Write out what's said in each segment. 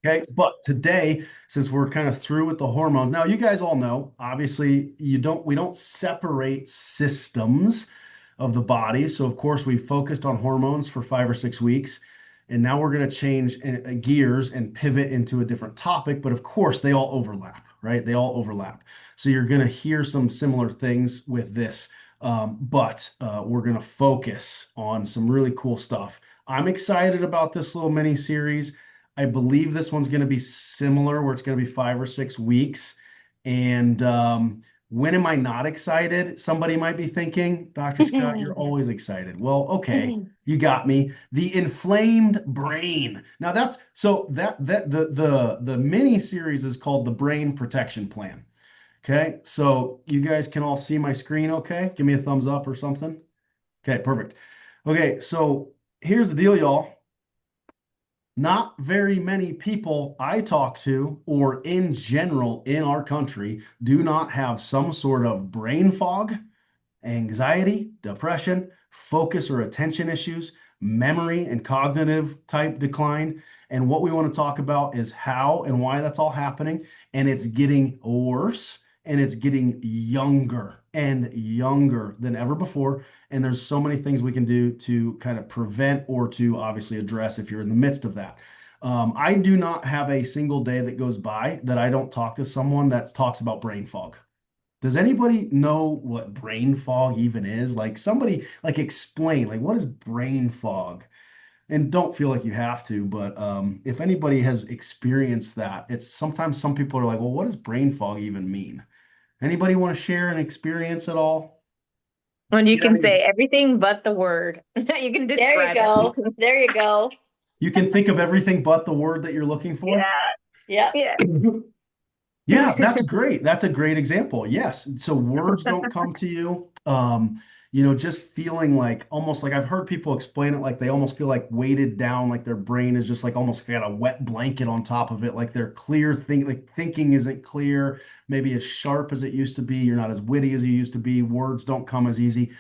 Okay, but today, since we're kind of through with the hormones, now you guys all know, obviously, we don't separate systems of the body. So of course, we focused on hormones for 5 or 6 weeks, and now we're going to change gears and pivot into a different topic. But of course, they all overlap, right? They all overlap. So you're going to hear some similar things with this, but we're going to focus on some really cool stuff. I'm excited about this little mini series. I believe this one's going to be similar, where it's going to be 5 or 6 weeks. And when am I not excited? Somebody might be thinking, Dr. Scott, you're always excited. Well, okay, you got me. The inflamed brain. Now that's so that the mini series is called the Brain Protection Plan. Okay, so you guys can all see my screen. Okay, give me a thumbs up or something. Okay, perfect. Okay, so here's the deal, y'all. Not very many people I talk to, or in general in our country, do not have some sort of brain fog, anxiety, depression, focus or attention issues, memory and cognitive type decline. And what we want to talk about is how and why that's all happening. And it's getting worse and it's getting younger and younger than ever before. And there's so many things we can do to kind of prevent or to obviously address if you're in the midst of that. I do not have a single day that goes by that I don't talk to someone that talks about brain fog. Does anybody know what brain fog even is? Like somebody like explain, like what is brain fog? And don't feel like you have to, but if anybody has experienced that, it's sometimes some people are like, well, what does brain fog even mean? Anybody want to share an experience at all? When you Yeah. can say everything but the word. You can There you describe go. everything. There you go. You can think of everything but the word that you're looking for. Yeah, Yep. yeah. Yeah, that's great. That's a great example. Yes. So words don't come to you. Just feeling like almost like I've heard people explain it like they almost feel like weighted down, like their brain is just like almost got a wet blanket on top of it, like their like thinking isn't clear, maybe as sharp as it used to be. You're not as witty as you used to be. Words don't come as easy.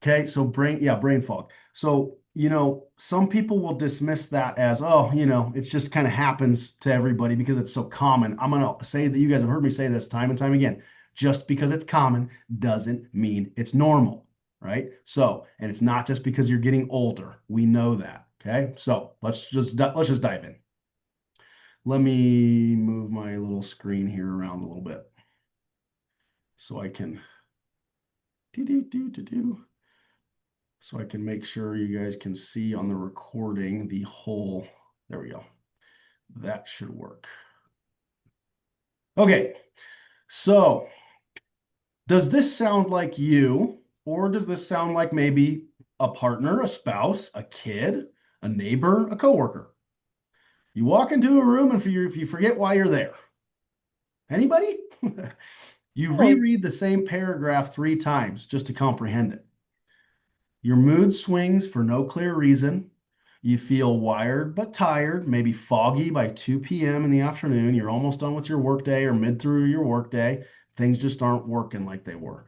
Okay, so brain fog. So, some people will dismiss that as, oh, it just kind of happens to everybody because it's so common. I'm going to say that you guys have heard me say this time and time again. Just because it's common doesn't mean it's normal, right? So, and it's not just because you're getting older. We know that. Okay, so let's just dive in. Let me move my little screen here around a little bit so I can do do do do do. So I can make sure you guys can see on the recording the whole, there we go. That should work. Okay, so does this sound like you, or does this sound like maybe a partner, a spouse, a kid, a neighbor, a coworker? You walk into a room and if you forget why you're there. Anybody? You Yes. reread the same paragraph 3 times just to comprehend it. Your mood swings for no clear reason. You feel wired but tired, maybe foggy by 2 p.m. in the afternoon. You're almost done with your workday or mid through your workday. Things just aren't working like they were.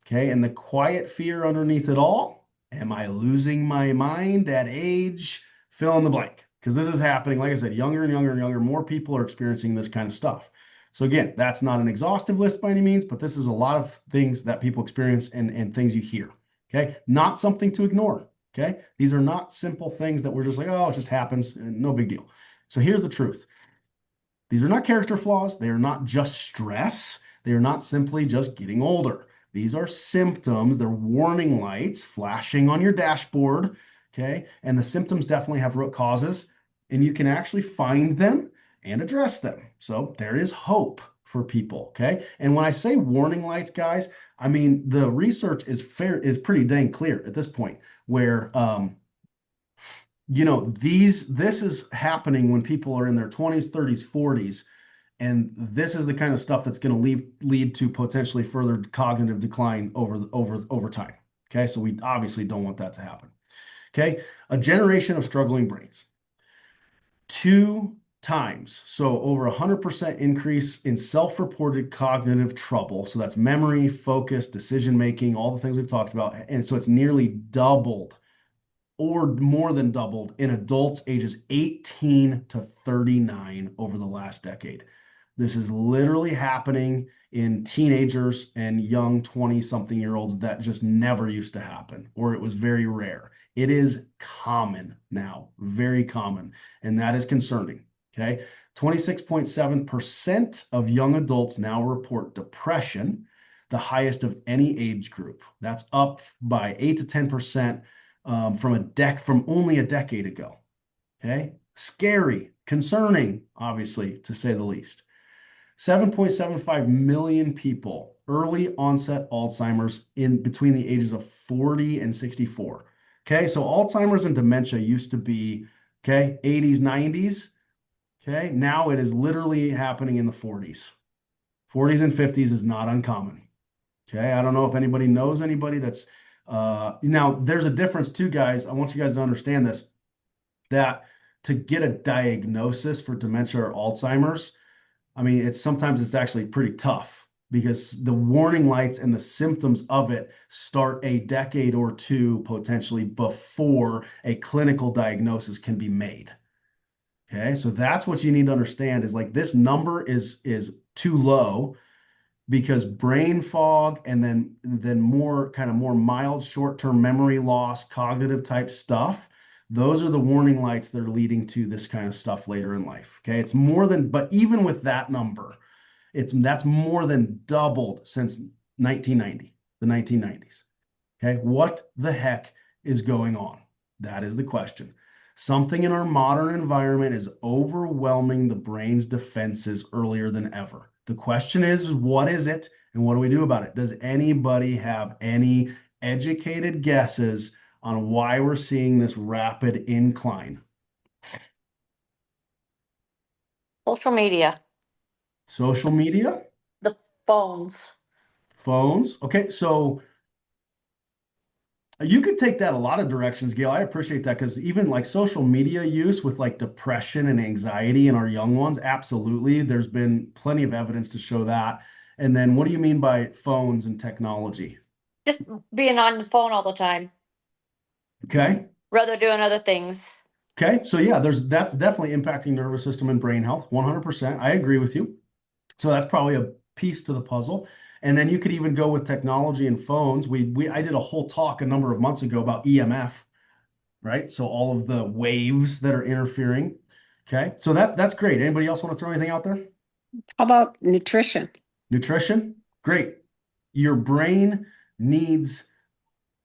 Okay. And the quiet fear underneath it all, am I losing my mind at age? Fill in the blank. Because this is happening, like I said, younger and younger and younger. More people are experiencing this kind of stuff. So again, that's not an exhaustive list by any means, but this is a lot of things that people experience and things you hear. Okay. Not something to ignore. Okay. These are not simple things that we're just like, oh, it just happens. No big deal. So here's the truth. These are not character flaws. They are not just stress. They are not simply just getting older. These are symptoms. They're warning lights flashing on your dashboard. Okay. And the symptoms definitely have root causes, and you can actually find them and address them. So there is hope for people. Okay. And when I say warning lights, guys, I mean the research is pretty dang clear at this point, where this is happening when people are in their 20s, 30s, 40s, and this is the kind of stuff that's going to lead to potentially further cognitive decline over time. Okay, so we obviously don't want that to happen. Okay, a generation of struggling brains. 2 times, so over 100% increase in self-reported cognitive trouble. So that's memory, focus, decision making, all the things we've talked about, and so it's nearly doubled or more than doubled in adults ages 18 to 39 over the last decade. This is literally happening in teenagers and young 20-something-year-olds that just never used to happen, or it was very rare. It is common now, very common, and that is concerning. Okay. 26.7% of young adults now report depression, the highest of any age group. That's up by 8 to 10% from only a decade ago. Okay. Scary, concerning, obviously, to say the least. 7.75 million people, early onset Alzheimer's in between the ages of 40 and 64. Okay, so Alzheimer's and dementia used to be, okay, 80s, 90s. Okay, now it is literally happening in the 40s. 40s and 50s is not uncommon. Okay, I don't know if anybody knows anybody that's, now there's a difference too, guys. I want you guys to understand this, that to get a diagnosis for dementia or Alzheimer's, I mean, sometimes it's actually pretty tough because the warning lights and the symptoms of it start a decade or two potentially before a clinical diagnosis can be made. Okay, so that's what you need to understand is like this number is too low because brain fog and then more kind of more mild short-term memory loss, cognitive type stuff. Those are the warning lights that are leading to this kind of stuff later in life. Okay, it's more than, but even with that number, that's more than doubled since 1990, the 1990s. Okay, what the heck is going on? That is the question. Something in our modern environment is overwhelming the brain's defenses earlier than ever. The question is, what is it and what do we do about it? Does anybody have any educated guesses on why we're seeing this rapid incline? Social media, Social media, the phones. phones. Okay, so you could take that a lot of directions, Gail. I appreciate that because even like social media use with like depression and anxiety in our young ones, absolutely. There's been plenty of evidence to show that. And then what do you mean by phones and technology? Just being on the phone all the time, Okay. rather doing other things. Okay. So yeah, that's definitely impacting nervous system and brain health. 100%. I agree with you. So that's probably a piece to the puzzle. And then you could even go with technology and phones. I did a whole talk a number of months ago about EMF, right? So all of the waves that are interfering. Okay. So that's great. Anybody else want to throw anything out there? How about nutrition? Nutrition? Great. Your brain needs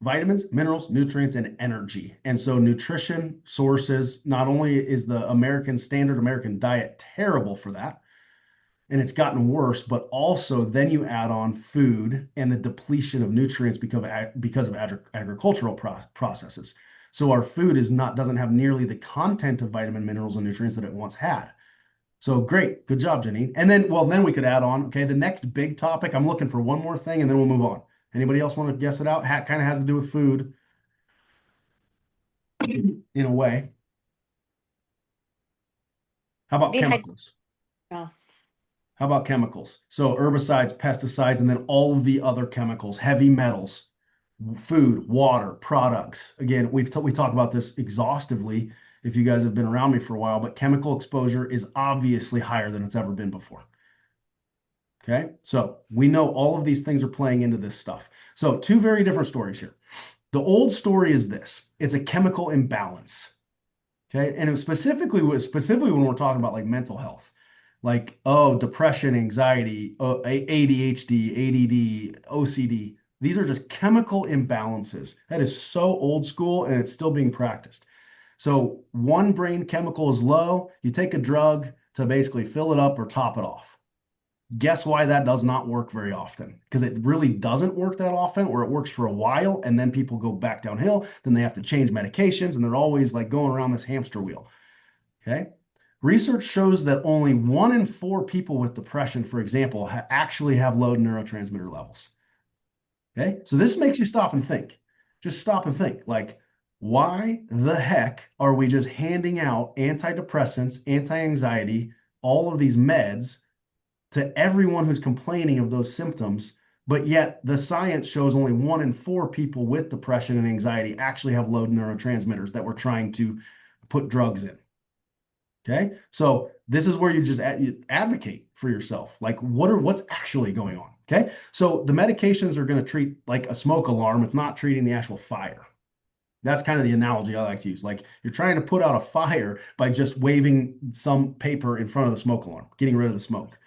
vitamins, minerals, nutrients, and energy. And so nutrition sources, not only is the standard American diet terrible for that, and it's gotten worse, but also then you add on food and the depletion of nutrients because of agricultural processes. So our food doesn't have nearly the content of vitamin, minerals, and nutrients that it once had. So great, good job, Janine. And then we could add on, okay, the next big topic. I'm looking for one more thing, and then we'll move on. Anybody else want to guess it out? Kind of has to do with food in a way. How about chemicals? Oh. How about chemicals? So herbicides, pesticides, and then all of the other chemicals, heavy metals, food, water, products. Again, we talk about this exhaustively if you guys have been around me for a while, but chemical exposure is obviously higher than it's ever been before. Okay, so we know all of these things are playing into this stuff. So two very different stories here. The old story is this: it's a chemical imbalance. Okay, and specifically when we're talking about like mental health, like depression, anxiety, ADHD, ADD, OCD. These are just chemical imbalances. That is so old school, and it's still being practiced. So one brain chemical is low, you take a drug to basically fill it up or top it off. Guess why that does not work very often? Because it really doesn't work that often, or it works for a while and then people go back downhill. Then they have to change medications and they're always like going around this hamster wheel. Okay. Research shows that only 1 in 4 people with depression, for example, actually have low neurotransmitter levels. Okay. So this makes you stop and think. Just stop and think. Like, why the heck are we just handing out antidepressants, anti-anxiety, all of these meds to everyone who's complaining of those symptoms, But yet the science shows only 1 in 4 people with depression and anxiety actually have low neurotransmitters that we're trying to put drugs in. Okay. So this is where you advocate for yourself. Like what's actually going on? Okay. So the medications are going to treat like a smoke alarm. It's not treating the actual fire. That's kind of the analogy I like to use. Like you're trying to put out a fire by just waving some paper in front of the smoke alarm, getting rid of the smoke.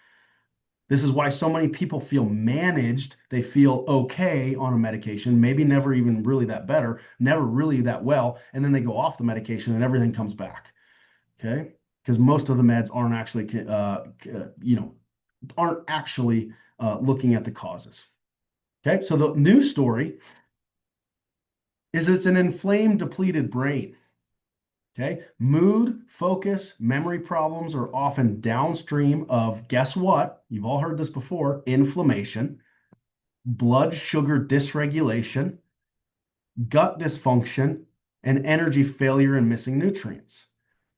This is why so many people feel managed. They feel okay on a medication, maybe never even really that better, never really that well. And then they go off the medication and everything comes back. Okay. Because most of the meds aren't actually, looking at the causes. Okay. So the news story is it's an inflamed, depleted brain. Okay. Mood, focus, memory problems are often downstream of, guess what? You've all heard this before, inflammation, blood sugar dysregulation, gut dysfunction, and energy failure and missing nutrients.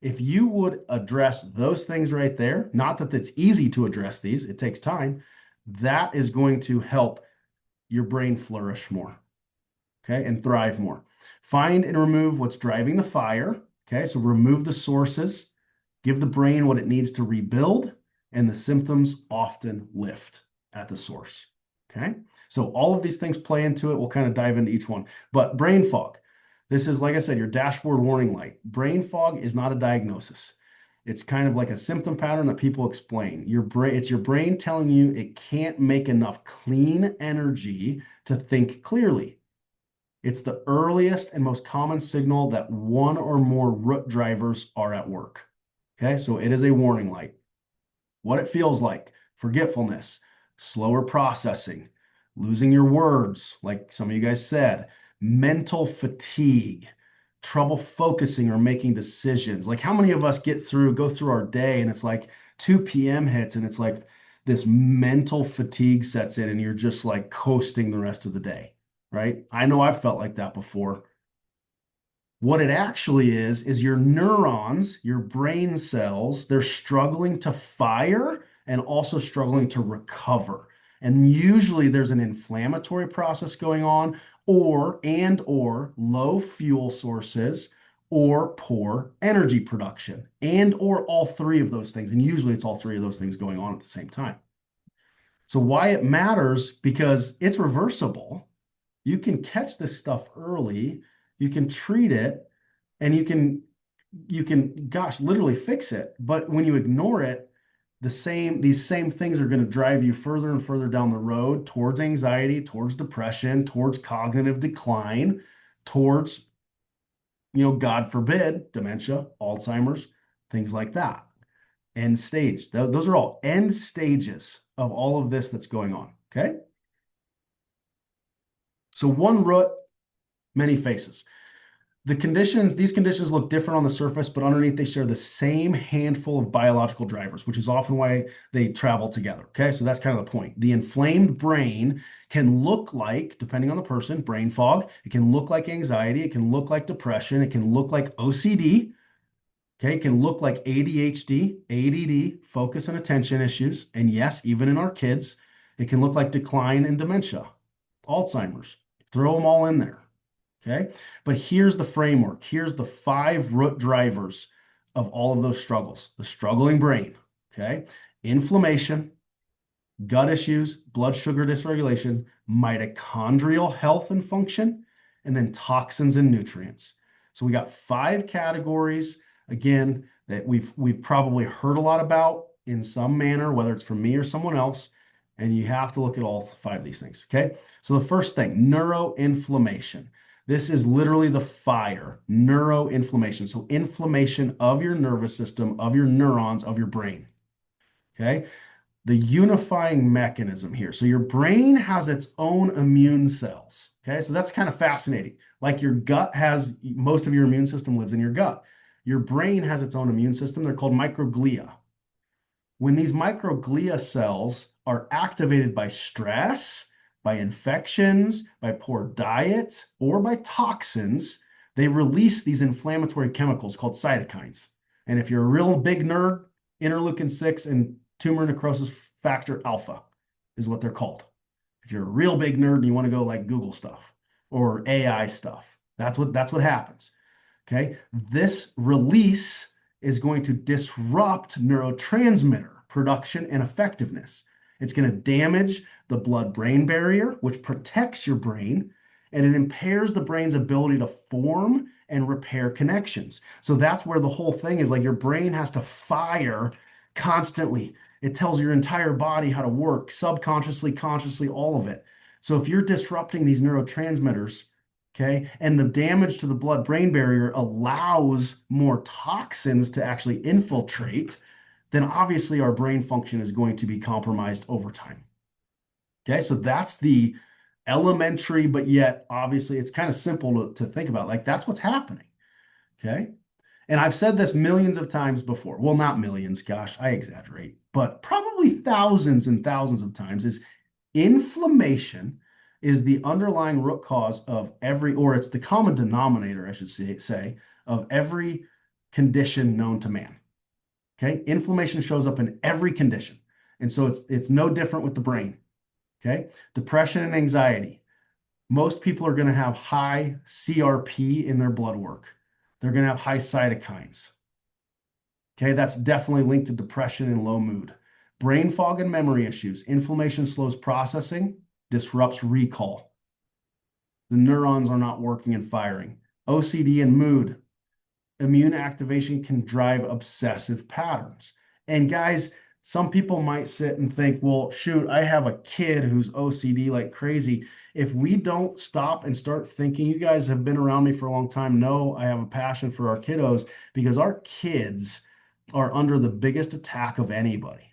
If you would address those things right there, not that it's easy to address these, it takes time, that is going to help your brain flourish more, okay, and thrive more. Find and remove what's driving the fire, okay, so remove the sources, give the brain what it needs to rebuild, and the symptoms often lift at the source, okay? So all of these things play into it. We'll kind of dive into each one. But brain fog, this is, like I said, your dashboard warning light. Brain fog is not a diagnosis. It's kind of like a symptom pattern that people explain. It's your brain telling you it can't make enough clean energy to think clearly. It's the earliest and most common signal that one or more root drivers are at work. Okay, so it is a warning light. What it feels like: forgetfulness, slower processing, losing your words, like some of you guys said, mental fatigue, trouble focusing or making decisions. Like how many of us go through our day and it's like 2 p.m. hits and it's like this mental fatigue sets in and you're just like coasting the rest of the day, right? I know I've felt like that before. What it actually is your neurons, your brain cells, they're struggling to fire and also struggling to recover. And usually there's an inflammatory process going on, or low fuel sources, or poor energy production, and or all three of those things. And usually it's all three of those things going on at the same time. So why it matters, because it's reversible. You can catch this stuff early, you can treat it, and you can, gosh, literally fix it. But when you ignore it, these same things are going to drive you further and further down the road towards anxiety, towards depression, towards cognitive decline, towards, God forbid, dementia, Alzheimer's, things like that. End stage. Those are all end stages of all of this that's going on. Okay. So one root, many faces. These conditions look different on the surface, but underneath they share the same handful of biological drivers, which is often why they travel together. Okay, so that's kind of the point. The inflamed brain can look like, depending on the person, brain fog. It can look like anxiety. It can look like depression. It can look like OCD. Okay, it can look like ADHD, ADD, focus and attention issues. And yes, even in our kids, it can look like decline and dementia, Alzheimer's. Throw them all in there. Okay. But here's the framework. Here's the 5 root drivers of all of those struggles. The struggling brain. Okay. Inflammation, gut issues, blood sugar dysregulation, mitochondrial health and function, and then toxins and nutrients. So we got 5 categories, again, that we've probably heard a lot about in some manner, whether it's from me or someone else. And you have to look at all 5 of these things. Okay. So the first thing, neuroinflammation. This is literally the fire, neuroinflammation. So inflammation of your nervous system, of your neurons, of your brain. Okay. The unifying mechanism here. So your brain has its own immune cells. Okay. So that's kind of fascinating. Like your gut has, most of your immune system lives in your gut. Your brain has its own immune system. They're called microglia. When these microglia cells are activated by stress, by infections, by poor diet, or by toxins, they release these inflammatory chemicals called cytokines. And if you're a real big nerd, interleukin 6 and tumor necrosis factor alpha is what they're called. If you're a real big nerd and you want to go like Google stuff or AI stuff, that's what happens. Okay. This release is going to disrupt neurotransmitter production and effectiveness. It's going to damage the blood-brain barrier, which protects your brain, and it impairs the brain's ability to form and repair connections. So that's where the whole thing is, like your brain has to fire constantly. It tells your entire body how to work, subconsciously, consciously, all of it. So if you're disrupting these neurotransmitters, okay, and the damage to the blood-brain barrier allows more toxins to actually infiltrate, then obviously our brain function is going to be compromised over time. Okay, so that's the elementary, but yet obviously it's kind of simple to think about. Like that's what's happening. Okay. And I've said this millions of times before. Well, not millions, gosh, I exaggerate, but probably thousands and thousands of times is inflammation is the underlying root cause of every, or it's the common denominator, I should say, of every condition known to man. Okay. Inflammation shows up in every condition. And so it's no different with the brain. Okay. Depression and anxiety. Most people are going to have high CRP in their blood work. They're going to have high cytokines. Okay, that's definitely linked to depression and low mood. Brain fog and memory issues. Inflammation slows processing, disrupts recall. The neurons are not working and firing. OCD and mood. Immune activation can drive obsessive patterns. And guys, some people might sit and think, well, shoot, I have a kid who's OCD like crazy. If we don't stop and start thinking, you guys have been around me for a long time, know I have a passion for our kiddos because our kids are under the biggest attack of anybody.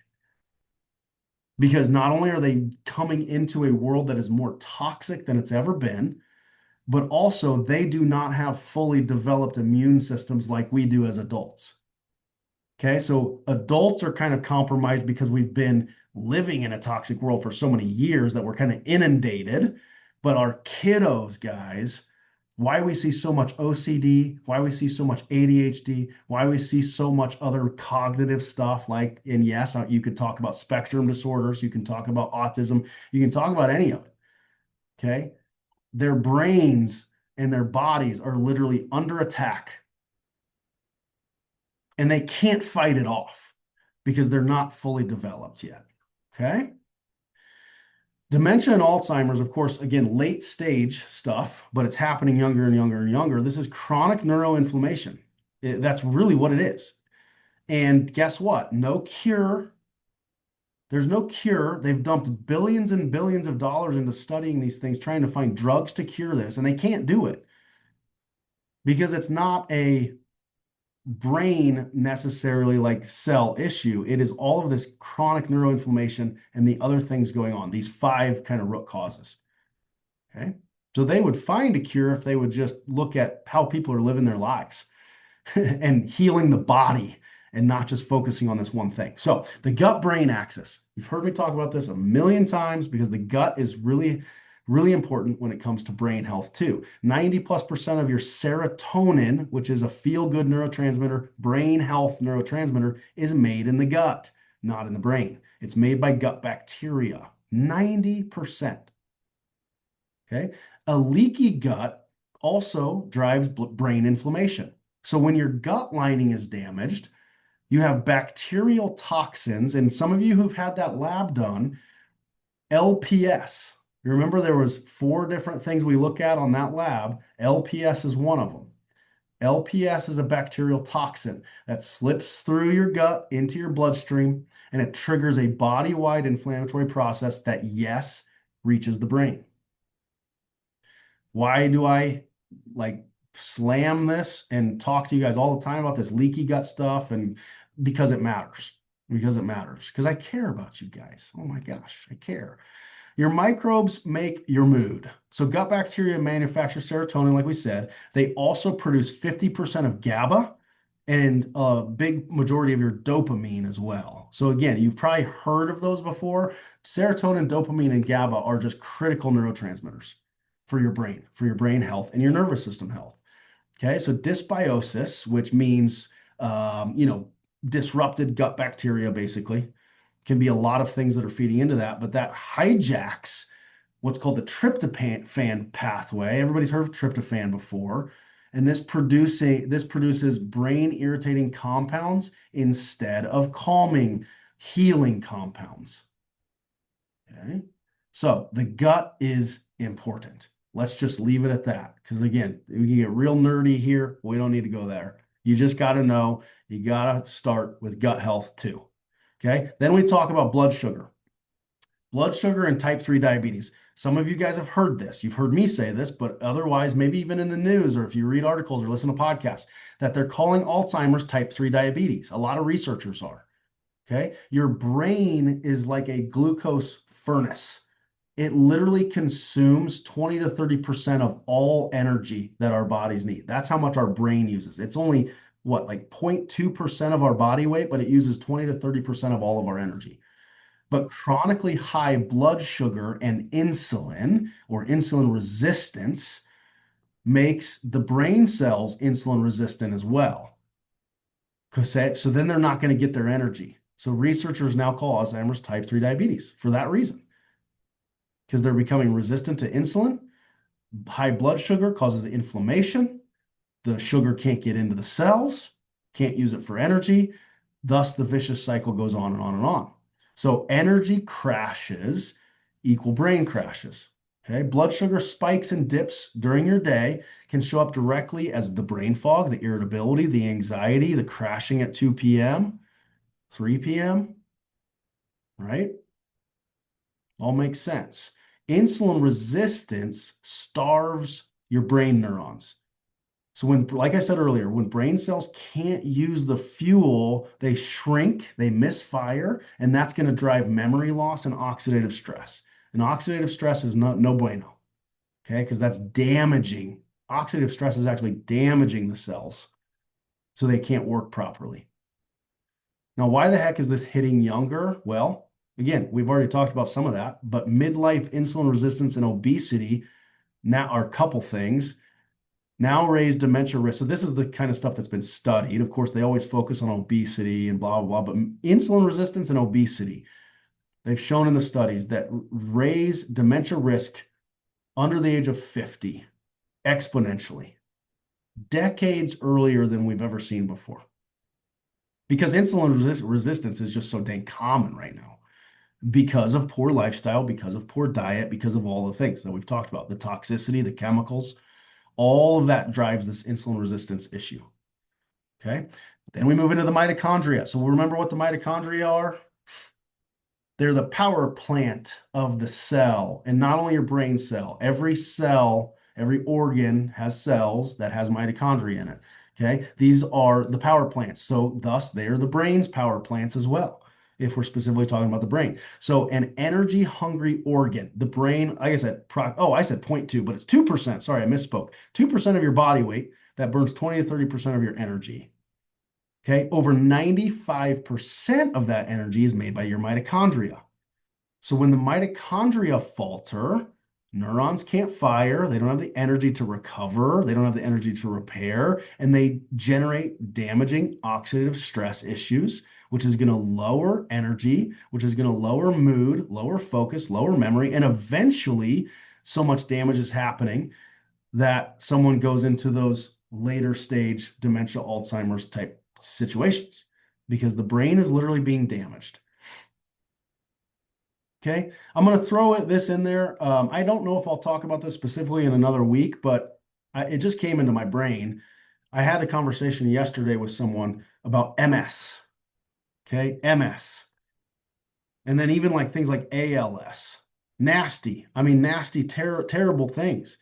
Because not only are they coming into a world that is more toxic than it's ever been, but also they do not have fully developed immune systems like we do as adults. Okay, so adults are kind of compromised because we've been living in a toxic world for so many years that we're kind of inundated. But our kiddos, guys, why we see so much OCD, why we see so much ADHD, why we see so much other cognitive stuff like, and yes, you could talk about spectrum disorders, you can talk about autism, you can talk about any of it. Okay, their brains and their bodies are literally under attack and they can't fight it off because they're not fully developed yet. Okay. Dementia and Alzheimer's, of course, again, late stage stuff, but it's happening younger and younger and younger. This is chronic neuroinflammation. That's really what it is. And guess what? No cure. There's no cure. They've dumped billions and billions of dollars into studying these things, trying to find drugs to cure this, and they can't do it because it's not a brain necessarily like cell issue. It is all of this chronic neuroinflammation and the other things going on, these 5 kind of root causes. Okay. So they would find a cure if they would just look at how people are living their lives and healing the body and not just focusing on this one thing. So the gut-brain axis, you've heard me talk about this a million times because the gut is really, really important when it comes to brain health too. 90+% of your serotonin, which is a feel-good neurotransmitter, brain health neurotransmitter, is made in the gut, not in the brain. It's made by gut bacteria, 90%. Okay. A leaky gut also drives brain inflammation. So when your gut lining is damaged, you have bacterial toxins, and some of you who've had that lab done, LPS. You remember there was 4 different things we look at on that lab. LPS is one of them. LPS is a bacterial toxin that slips through your gut into your bloodstream, and it triggers a body-wide inflammatory process that, yes, reaches the brain. Why do I like slam this and talk to you guys all the time about this leaky gut stuff? And because it matters. Because it matters. Because I care about you guys. Oh my gosh, I care. Your microbes make your mood. So gut bacteria manufacture serotonin, like we said. They also produce 50% of GABA and a big majority of your dopamine as well. So again, you've probably heard of those before. Serotonin, dopamine, and GABA are just critical neurotransmitters for your brain health and your nervous system health. Okay, so dysbiosis, which means, disrupted gut bacteria, basically, can be a lot of things that are feeding into that, but that hijacks what's called the tryptophan pathway. Everybody's heard of tryptophan before. And this produces brain irritating compounds instead of calming, healing compounds. Okay. So the gut is important. Let's just leave it at that. Because again, we can get real nerdy here. We don't need to go there. You just got to know, you got to start with gut health too. Okay. Then we talk about blood sugar. Blood sugar and type 3 diabetes. Some of you guys have heard this. You've heard me say this, but otherwise, maybe even in the news or if you read articles or listen to podcasts, that they're calling Alzheimer's type 3 diabetes. A lot of researchers are. Okay. Your brain is like a glucose furnace. It literally consumes 20 to 30% of all energy that our bodies need. That's how much our brain uses. It's only what, like 0.2% of our body weight, but it uses 20 to 30% of all of our energy. But chronically high blood sugar and insulin or insulin resistance makes the brain cells insulin resistant as well. So then they're not going to get their energy. So researchers now call Alzheimer's type 3 diabetes for that reason, because they're becoming resistant to insulin. High blood sugar causes inflammation. The sugar can't get into the cells, can't use it for energy. Thus, the vicious cycle goes on and on and on. So energy crashes equal brain crashes. Okay, blood sugar spikes and dips during your day can show up directly as the brain fog, the irritability, the anxiety, the crashing at 2 p.m., 3 p.m., right? All makes sense. Insulin resistance starves your brain neurons. So when, like I said earlier, when brain cells can't use the fuel, they shrink, they misfire, and that's going to drive memory loss and oxidative stress. And oxidative stress is no bueno, okay? Because that's damaging. Oxidative stress is actually damaging the cells so they can't work properly. Now, why the heck is this hitting younger? Well, again, we've already talked about some of that, but midlife insulin resistance and obesity now are a couple things. Now raise dementia risk. So this is the kind of stuff that's been studied. Of course, they always focus on obesity and blah, blah, blah, but insulin resistance and obesity, they've shown in the studies that raise dementia risk under the age of 50 exponentially, decades earlier than we've ever seen before. Because insulin resistance is just so dang common right now because of poor lifestyle, because of poor diet, because of all the things that we've talked about, the toxicity, the chemicals. All of that drives this insulin resistance issue. Okay. Then we move into the mitochondria. So remember what the mitochondria are? They're the power plant of the cell, and not only your brain cell. Every cell, every organ has cells that has mitochondria in it. Okay. These are the power plants. So thus they are the brain's power plants as well, if we're specifically talking about the brain. So an energy hungry organ, the brain, like I said, I said 0.2, but it's 2%. Sorry, I misspoke. 2% of your body weight that burns 20 to 30% of your energy. Okay, over 95% of that energy is made by your mitochondria. So when the mitochondria falter, neurons can't fire, they don't have the energy to recover, they don't have the energy to repair, and they generate damaging oxidative stress issues, which is going to lower energy, which is going to lower mood, lower focus, lower memory, and eventually so much damage is happening that someone goes into those later stage dementia, Alzheimer's type situations because the brain is literally being damaged. Okay, I'm going to throw this in there. I don't know if I'll talk about this specifically in another week, but it just came into my brain. I had a conversation yesterday with someone about MS. Okay, MS. And then even like things like ALS. Nasty. I mean, nasty, terrible things.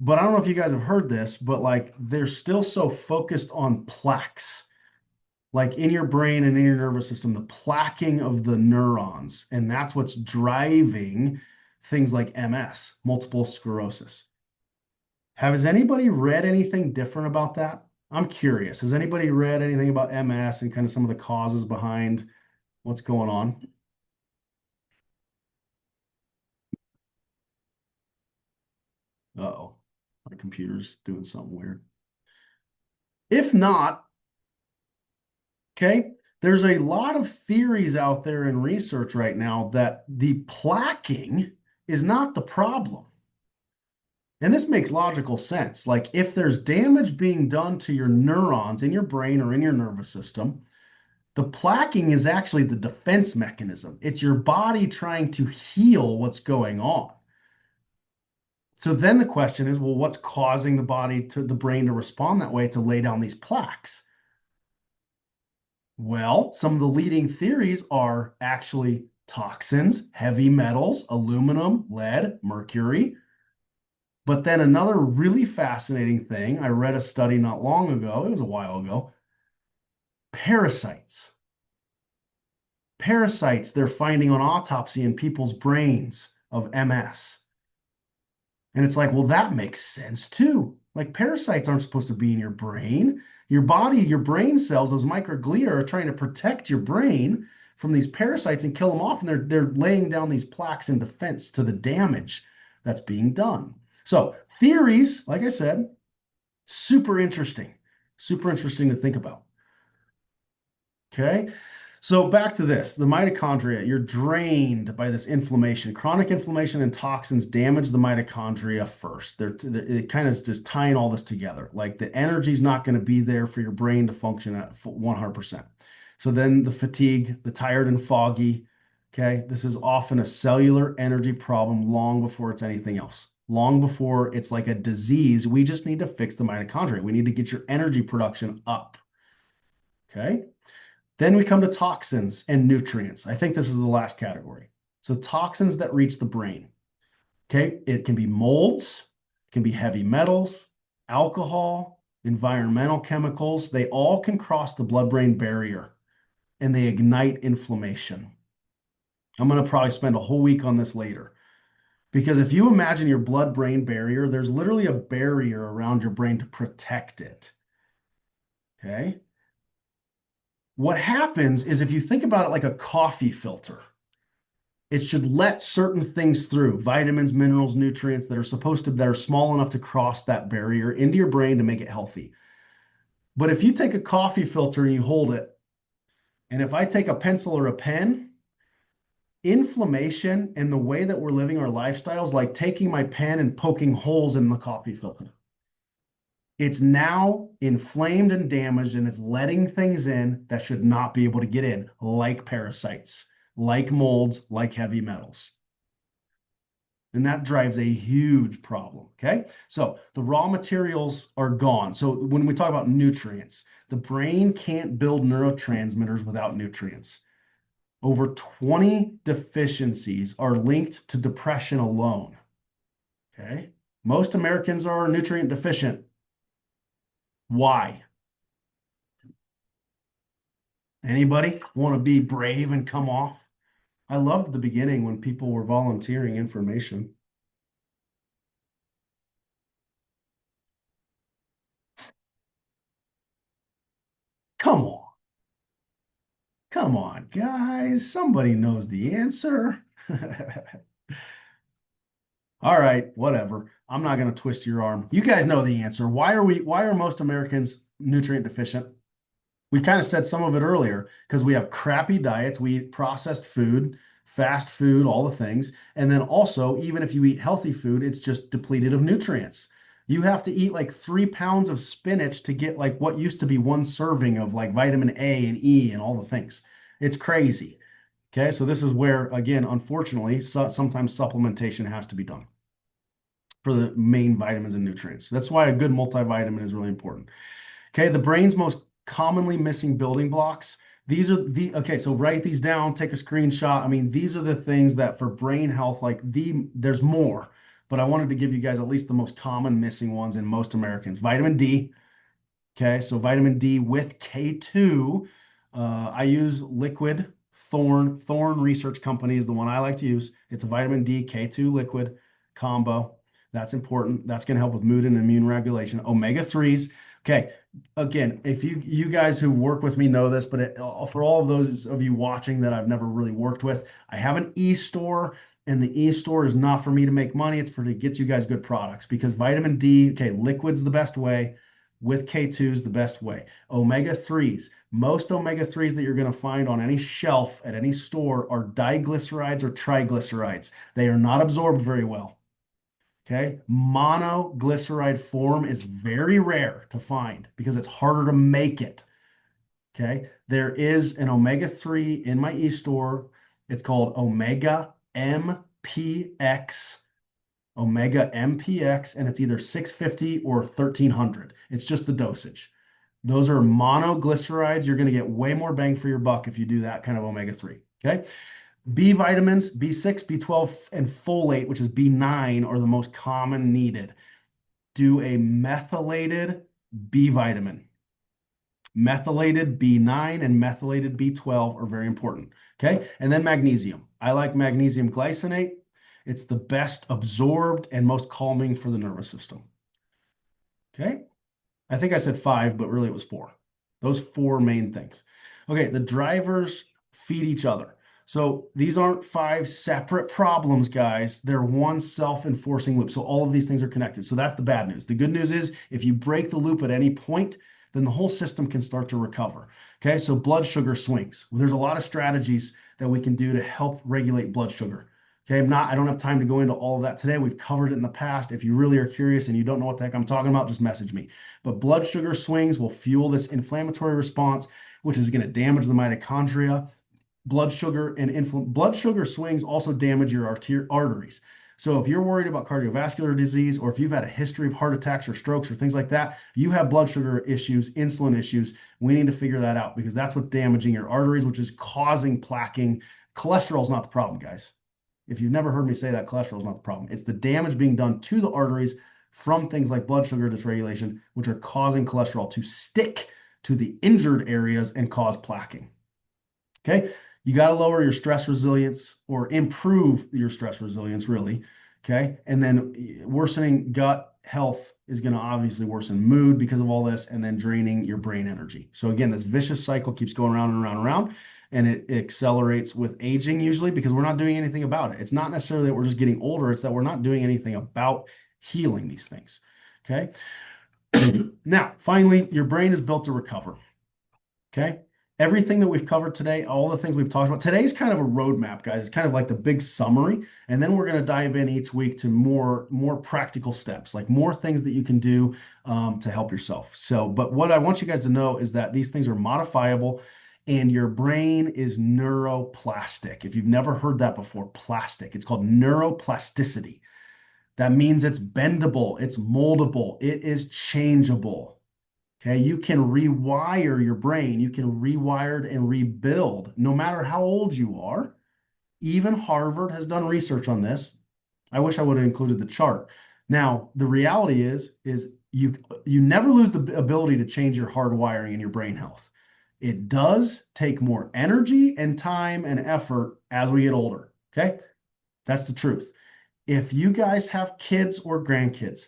But I don't know if you guys have heard this, but like they're still so focused on plaques, like in your brain and in your nervous system, the plaquing of the neurons. And that's what's driving things like MS, multiple sclerosis. Has anybody read anything different about that? I'm curious. Has anybody read anything about MS and kind of some of the causes behind what's going on? Uh-oh, my computer's doing something weird. If not, okay, there's a lot of theories out there in research right now that the plaquing is not the problem. And this makes logical sense. Like if there's damage being done to your neurons in your brain or in your nervous system, the plaquing is actually the defense mechanism. It's your body trying to heal what's going on. So then the question is, well, what's causing the brain to respond that way to lay down these plaques? Well, some of the leading theories are actually toxins, heavy metals, aluminum, lead, mercury. But then another really fascinating thing, I read a study not long ago, it was a while ago, parasites. Parasites they're finding on autopsy in people's brains of MS. And it's like, well, that makes sense too. Like parasites aren't supposed to be in your brain. Your body, your brain cells, those microglia are trying to protect your brain from these parasites and kill them off. And they're laying down these plaques in defense to the damage that's being done. So theories, like I said, super interesting to think about. Okay. So back to this, the mitochondria, you're drained by this inflammation. Chronic inflammation and toxins damage the mitochondria first. It kind of just tying all this together. Like the energy's not going to be there for your brain to function at 100%. So then the fatigue, the tired and foggy, okay? This is often a cellular energy problem long before it's anything else. Long before it's like a disease, we just need to fix the mitochondria. We need to get your energy production up, okay? Then we come to toxins and nutrients. I think this is the last category. So toxins that reach the brain. Okay, it can be molds, it can be heavy metals, alcohol, environmental chemicals. They all can cross the blood-brain barrier and they ignite inflammation. I'm going to probably spend a whole week on this later. Because if you imagine your blood-brain barrier, there's literally a barrier around your brain to protect it. Okay? What happens is if you think about it like a coffee filter, it should let certain things through, vitamins, minerals, nutrients that are small enough to cross that barrier into your brain to make it healthy. But if you take a coffee filter and you hold it, and if I take a pencil or a pen, inflammation and the way that we're living our lifestyles, like taking my pen and poking holes in the coffee filter. It's now inflamed and damaged, and it's letting things in that should not be able to get in, like parasites, like molds, like heavy metals. And that drives a huge problem, okay? So the raw materials are gone. So when we talk about nutrients, the brain can't build neurotransmitters without nutrients. Over 20 deficiencies are linked to depression alone, okay? Most Americans are nutrient deficient. Why? Anybody want to be brave and come off? I loved the beginning when people were volunteering information. Come on. Come on, guys. Somebody knows the answer. All right, whatever. I'm not going to twist your arm. You guys know the answer. Why are most Americans nutrient deficient? We kind of said some of it earlier because we have crappy diets. We eat processed food, fast food, all the things. And then also, even if you eat healthy food, it's just depleted of nutrients. You have to eat like 3 pounds of spinach to get like what used to be one serving of like vitamin A and E and all the things. It's crazy. Okay, so this is where, again, unfortunately, sometimes supplementation has to be done for the main vitamins and nutrients. That's why a good multivitamin is really important. Okay, the brain's most commonly missing building blocks. Okay, so write these down, take a screenshot. I mean, these are the things that for brain health, there's more, but I wanted to give you guys at least the most common missing ones in most Americans. Vitamin D. Okay, so vitamin D with K2. I use liquid Thorne. Thorne Research Company is the one I like to use. It's a vitamin D K2 liquid combo. That's important. That's going to help with mood and immune regulation. Omega 3s. Okay, again, if you guys who work with me know this, but for all of those of you watching that I've never really worked with, I have an e-store, and the e-store is not for me to make money. It's to get you guys good products because vitamin D, okay, liquid's the best way. with K2s the best way. Omega 3s. Most omega 3s that you're going to find on any shelf at any store are diglycerides or triglycerides. They are not absorbed very well. Okay. Monoglyceride form is very rare to find because it's harder to make it. Okay. There is an omega 3 in my e-store. It's called Omega MPX. Omega MPX, and it's either 650 or 1300. It's just the dosage. Those are monoglycerides. You're going to get way more bang for your buck if you do that kind of omega 3. Okay. B vitamins, B6, B12, and folate, which is B9, are the most common needed. Do a methylated B vitamin. Methylated B9 and methylated B12 are very important. Okay. And then magnesium. I like magnesium glycinate. It's the best absorbed and most calming for the nervous system. Okay. I think I said 5, but really it was 4. Those 4 main things. Okay. The drivers feed each other. So these aren't 5 separate problems, guys. They're one self-enforcing loop. So all of these things are connected. So that's the bad news. The good news is if you break the loop at any point, then the whole system can start to recover. Okay, so blood sugar swings. Well, there's a lot of strategies that we can do to help regulate blood sugar. Okay, I don't have time to go into all of that today. We've covered it in the past. If you really are curious and you don't know what the heck I'm talking about, just message me. But blood sugar swings will fuel this inflammatory response, which is going to damage the mitochondria. Blood sugar swings also damage your arteries. So if you're worried about cardiovascular disease, or if you've had a history of heart attacks or strokes or things like that, you have blood sugar issues, insulin issues. We need to figure that out because that's what's damaging your arteries, which is causing plaquing. Cholesterol is not the problem, guys. If you've never heard me say that, cholesterol is not the problem. It's the damage being done to the arteries from things like blood sugar dysregulation, which are causing cholesterol to stick to the injured areas and cause plaquing. Okay. You got to lower your stress resilience or improve your stress resilience, really. Okay. And then worsening gut health is going to obviously worsen mood because of all this, and then draining your brain energy. So again, this vicious cycle keeps going around and around and around, and it accelerates with aging usually because we're not doing anything about it. It's not necessarily that we're just getting older. It's that we're not doing anything about healing these things. Okay. Now, finally, your brain is built to recover. Okay. Everything that we've covered today, all the things we've talked about, today's kind of a roadmap, guys. It's kind of like the big summary. And then we're going to dive in each week to more practical steps, like more things that you can do to help yourself. So, but what I want you guys to know is that these things are modifiable and your brain is neuroplastic. If you've never heard that before, plastic, it's called neuroplasticity. That means it's bendable, it's moldable, it is changeable. Okay, you can rewire your brain. You can rewire it and rebuild no matter how old you are. Even Harvard has done research on this. I wish I would have included the chart. Now, the reality is you never lose the ability to change your hardwiring and your brain health. It does take more energy and time and effort as we get older. Okay, that's the truth. If you guys have kids or grandkids,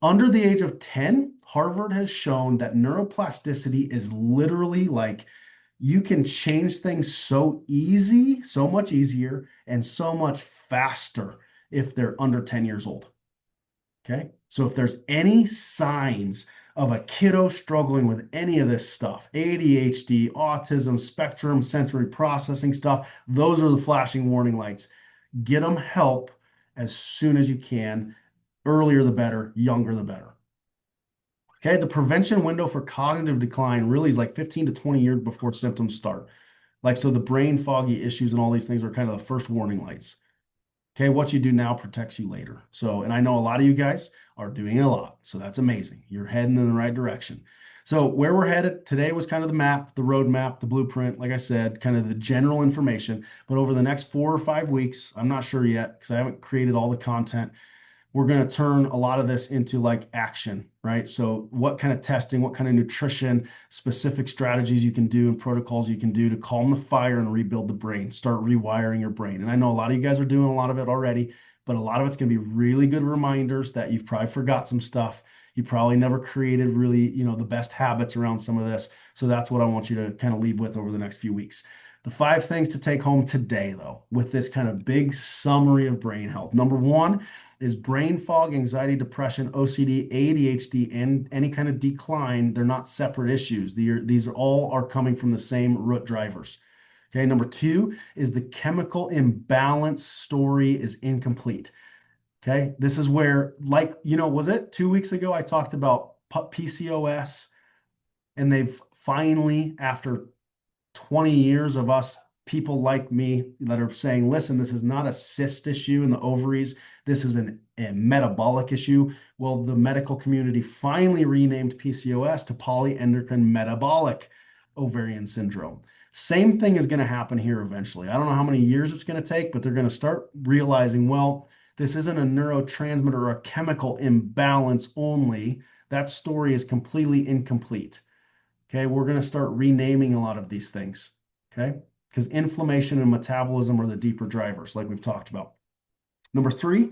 under the age of 10, Harvard has shown that neuroplasticity is literally like you can change things so easy, so much easier, and so much faster if they're under 10 years old. Okay. So if there's any signs of a kiddo struggling with any of this stuff, ADHD, autism, spectrum, sensory processing stuff, those are the flashing warning lights. Get them help as soon as you can. Earlier the better, younger the better. Okay, the prevention window for cognitive decline really is like 15 to 20 years before symptoms start. Like, so the brain foggy issues and all these things are kind of the first warning lights. Okay, what you do now protects you later. So, and I know a lot of you guys are doing a lot. So that's amazing. You're heading in the right direction. So where we're headed today was kind of the map, the roadmap, the blueprint, like I said, kind of the general information. But over the next 4 or 5 weeks, I'm not sure yet because I haven't created all the content. We're going to turn a lot of this into like action, right? So what kind of testing, what kind of nutrition, specific strategies you can do and protocols you can do to calm the fire and rebuild the brain, start rewiring your brain. And I know a lot of you guys are doing a lot of it already, but a lot of it's going to be really good reminders that you've probably forgot some stuff. You probably never created really, the best habits around some of this. So that's what I want you to kind of leave with over the next few weeks. The 5 things to take home today, though, with this kind of big summary of brain health. Number one is brain fog, anxiety, depression, OCD, ADHD, and any kind of decline. They're not separate issues. These are all are coming from the same root drivers. Okay, number two is the chemical imbalance story is incomplete. Okay, this is where, like, was it 2 weeks ago I talked about PCOS, and they've finally, after 20 years of us, people like me that are saying, listen, this is not a cyst issue in the ovaries. This is a metabolic issue. Well, the medical community finally renamed PCOS to polyendocrine metabolic ovarian syndrome. Same thing is going to happen here eventually. I don't know how many years it's going to take, but they're going to start realizing, well, this isn't a neurotransmitter or a chemical imbalance only. That story is completely incomplete. Okay, we're going to start renaming a lot of these things. Okay, because inflammation and metabolism are the deeper drivers, like we've talked about. Number three,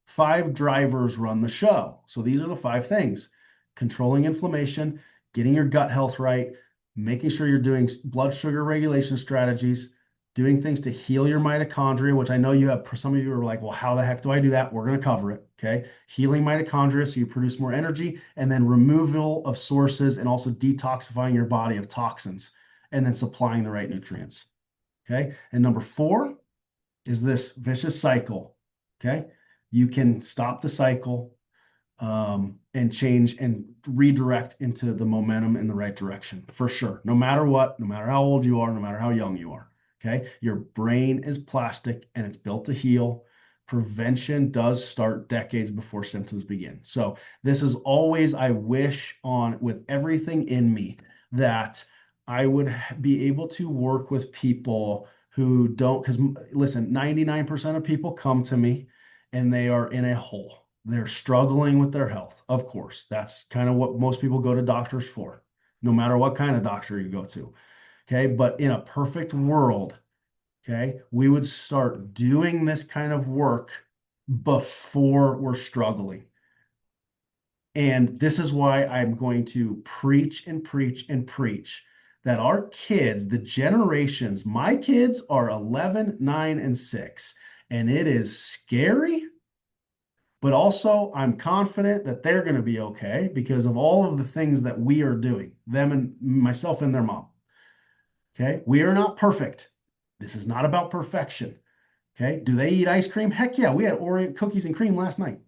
5 drivers run the show. So these are the 5 things: controlling inflammation, getting your gut health right, making sure you're doing blood sugar regulation strategies, doing things to heal your mitochondria, which I know you have, some of you are like, well, how the heck do I do that? We're going to cover it. Okay. Healing mitochondria so you produce more energy, and then removal of sources, and also detoxifying your body of toxins, and then supplying the right nutrients. Okay. And number 4 is this vicious cycle. Okay. You can stop the cycle and change and redirect into the momentum in the right direction for sure. No matter what, no matter how old you are, no matter how young you are. Okay. Your brain is plastic and it's built to heal. Prevention does start decades before symptoms begin. So this is always, I wish on with everything in me that I would be able to work with people who don't, because listen, 99% of people come to me and they are in a hole. They're struggling with their health. Of course, that's kind of what most people go to doctors for, no matter what kind of doctor you go to. Okay. But in a perfect world, okay, we would start doing this kind of work before we're struggling. And this is why I'm going to preach and preach and preach that our kids, the generations, my kids are 11, 9, and 6, and it is scary, but also I'm confident that they're going to be okay because of all of the things that we are doing, them and myself and their mom. Okay. We are not perfect. This is not about perfection. Okay. Do they eat ice cream? Heck yeah. We had Oreo cookies and cream last night.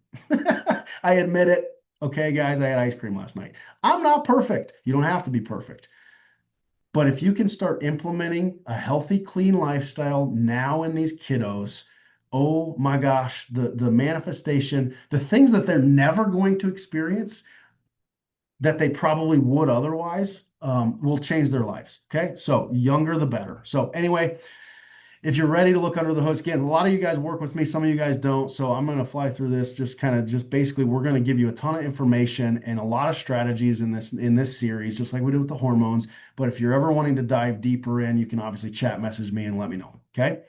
I admit it. Okay, guys, I had ice cream last night. I'm not perfect. You don't have to be perfect. But if you can start implementing a healthy, clean lifestyle now in these kiddos, oh my gosh, the manifestation, the things that they're never going to experience that they probably would otherwise, will change their lives. Okay. So younger, the better. So anyway, if you're ready to look under the hood, again, a lot of you guys work with me, some of you guys don't. So I'm going to fly through this, just basically, we're going to give you a ton of information and a lot of strategies in this series, just like we did with the hormones. But if you're ever wanting to dive deeper in, you can obviously chat message me and let me know. Okay.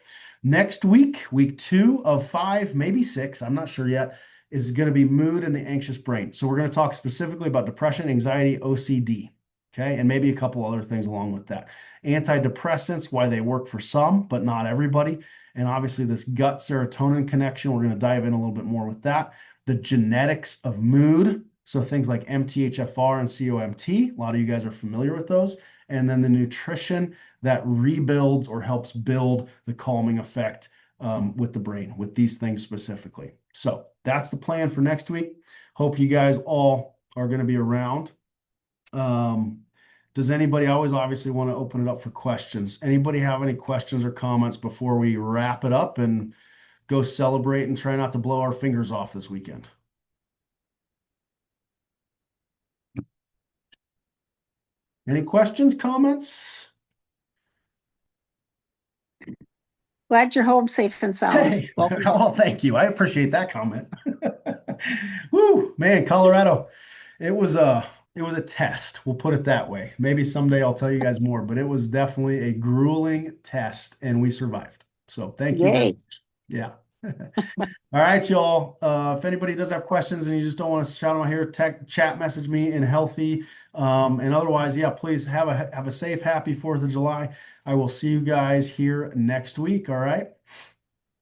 Next week 2 of 5, maybe 6, I'm not sure yet, is going to be mood and the anxious brain. So we're going to talk specifically about depression, anxiety, OCD. Okay. And maybe a couple other things along with that. Antidepressants, why they work for some, but not everybody. And obviously this gut serotonin connection, we're going to dive in a little bit more with that. The genetics of mood. So things like MTHFR and COMT, a lot of you guys are familiar with those. And then the nutrition that rebuilds or helps build the calming effect with the brain, with these things specifically. So that's the plan for next week. Hope you guys all are going to be around. Does anybody, I always obviously want to open it up for questions. Anybody have any questions or comments before we wrap it up and go celebrate and try not to blow our fingers off this weekend? Any questions, comments? Glad you're home safe and sound. Hey, Welcome. well, thank you. I appreciate that comment. Woo, man, Colorado. It was a test. We'll put it that way. Maybe someday I'll tell you guys more, but it was definitely a grueling test and we survived. So thank you very Yay. much. Yeah. All right, y'all. If anybody does have questions and you just don't want to shout them out here, chat message me in healthy. And otherwise, yeah, please have a safe, happy 4th of July. I will see you guys here next week. All right.